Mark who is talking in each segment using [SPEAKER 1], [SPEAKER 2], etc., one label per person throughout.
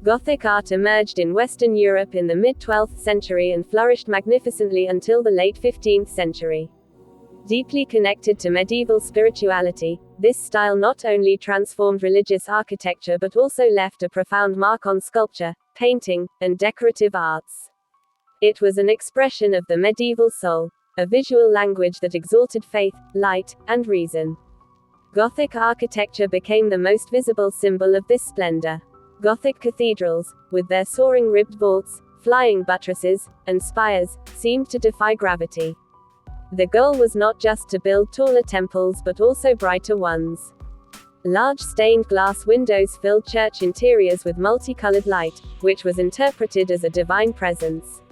[SPEAKER 1] Gothic art emerged in Western Europe in the mid-12th century and flourished magnificently until the late 15th century. Deeply connected to medieval spirituality, this style not only transformed religious architecture but also left a profound mark on sculpture, painting, and decorative arts. It was an expression of the medieval soul, a visual language that exalted faith, light, and reason. Gothic architecture became the most visible symbol of this splendor. Gothic cathedrals, with their soaring ribbed vaults, flying buttresses, and spires, seemed to defy gravity. The goal was not just to build taller temples but also brighter ones. Large stained glass windows filled church interiors with multicolored light, which was interpreted as a divine presence.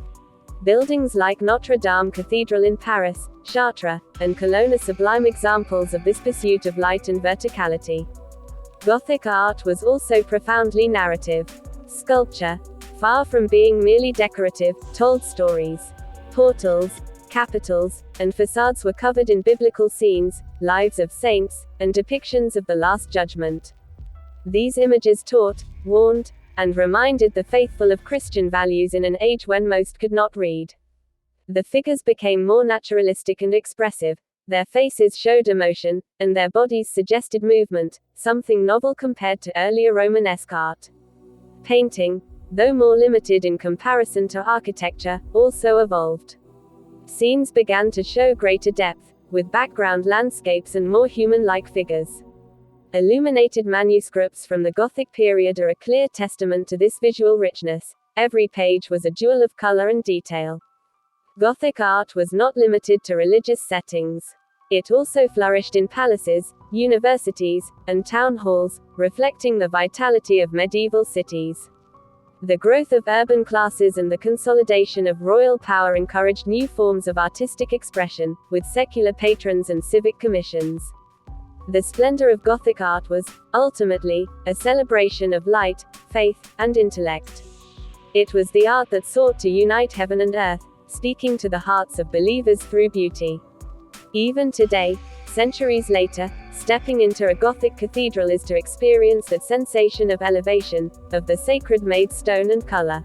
[SPEAKER 1] Buildings like Notre Dame Cathedral in Paris, Chartres, and Cologne are sublime examples of this pursuit of light and verticality. Gothic art was also profoundly narrative. Sculpture, far from being merely decorative, told stories. Portals, capitals, and facades were covered in biblical scenes, lives of saints, and depictions of the Last Judgment. These images taught, warned, and reminded the faithful of Christian values in an age when most could not read. The figures became more naturalistic and expressive. Their faces showed emotion, and their bodies suggested movement, something novel compared to earlier Romanesque art. Painting, though more limited in comparison to architecture, also evolved. Scenes began to show greater depth, with background landscapes and more human-like figures. Illuminated manuscripts from the Gothic period are a clear testament to this visual richness. Every page was a jewel of color and detail. Gothic art was not limited to religious settings. It also flourished in palaces, universities, and town halls, reflecting the vitality of medieval cities. The growth of urban classes and the consolidation of royal power encouraged new forms of artistic expression, with secular patrons and civic commissions. The splendor of Gothic art was, ultimately, a celebration of light, faith, and intellect. It was the art that sought to unite heaven and earth, speaking to the hearts of believers through beauty. Even today, centuries later, stepping into a Gothic cathedral is to experience that sensation of elevation, of the sacred made stone and color.